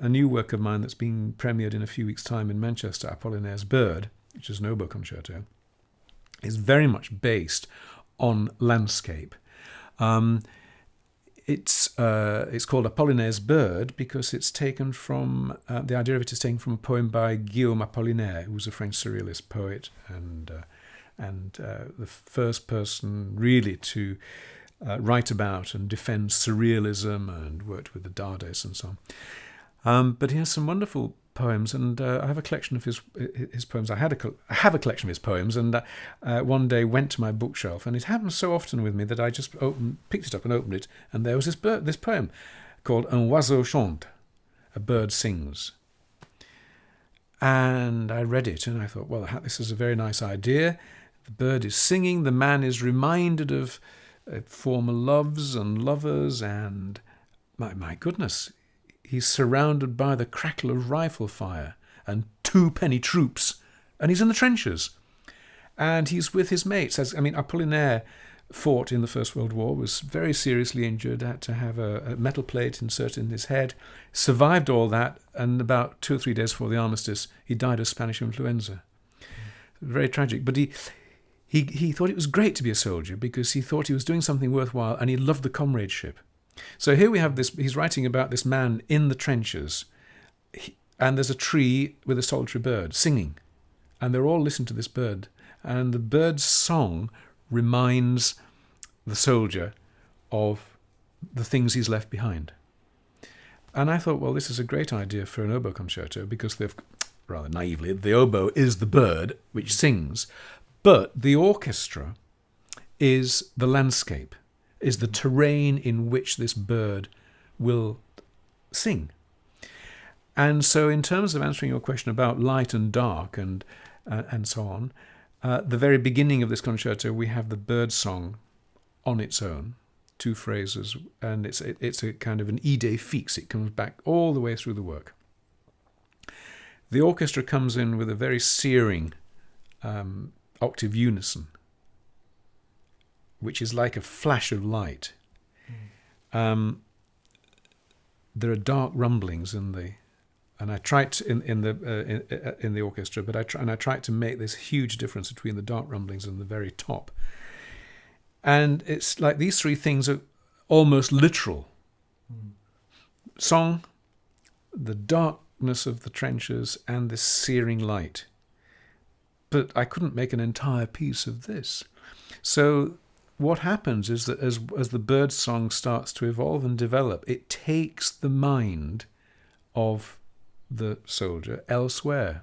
a new work of mine that's being premiered in a few weeks' time in Manchester, Apollinaire's Bird, which is an oboe concerto, is very much based on landscape. It's called Apollinaire Bird because it's taken from, the idea of it is taken from a poem by Guillaume Apollinaire, who was a French surrealist poet and the first person really to write about and defend surrealism and worked with the Dadaist and so on. But he has some wonderful poems, and I have a collection of his poems. I have a collection of his poems, and one day went to my bookshelf, and it happens so often with me that I just picked it up and opened it, and there was this poem called Un oiseau chante, a bird sings. And I read it, and I thought, well, this is a very nice idea. The bird is singing, the man is reminded of former loves and lovers, and my goodness, he's surrounded by the crackle of rifle fire and two-penny troops, and he's in the trenches. And he's with his mates. Apollinaire fought in the First World War, was very seriously injured, had to have a metal plate inserted in his head, survived all that, and about 2 or 3 days before the armistice, he died of Spanish influenza. Very tragic. But he thought it was great to be a soldier because he thought he was doing something worthwhile, and he loved the comradeship. So here we have this, he's writing about this man in the trenches, and there's a tree with a solitary bird singing, and they're all listening to this bird, and the bird's song reminds the soldier of the things he's left behind. And I thought, well, this is a great idea for an oboe concerto because rather naively, the oboe is the bird which sings, but the orchestra is the landscape, is the terrain in which this bird will sing. And so in terms of answering your question about light and dark and so on, the very beginning of this concerto, we have the bird song on its own, 2 phrases, and it's a kind of an idée fixe. It comes back all the way through the work. The orchestra comes in with a very searing octave unison, which is like a flash of light. There are dark rumblings and I tried to, in the orchestra, but I tried to make this huge difference between the dark rumblings and the very top. And it's like these 3 things are almost literal. Song, the darkness of the trenches, and this searing light. But I couldn't make an entire piece of this. So what happens is that as the bird song starts to evolve and develop, it takes the mind of the soldier elsewhere.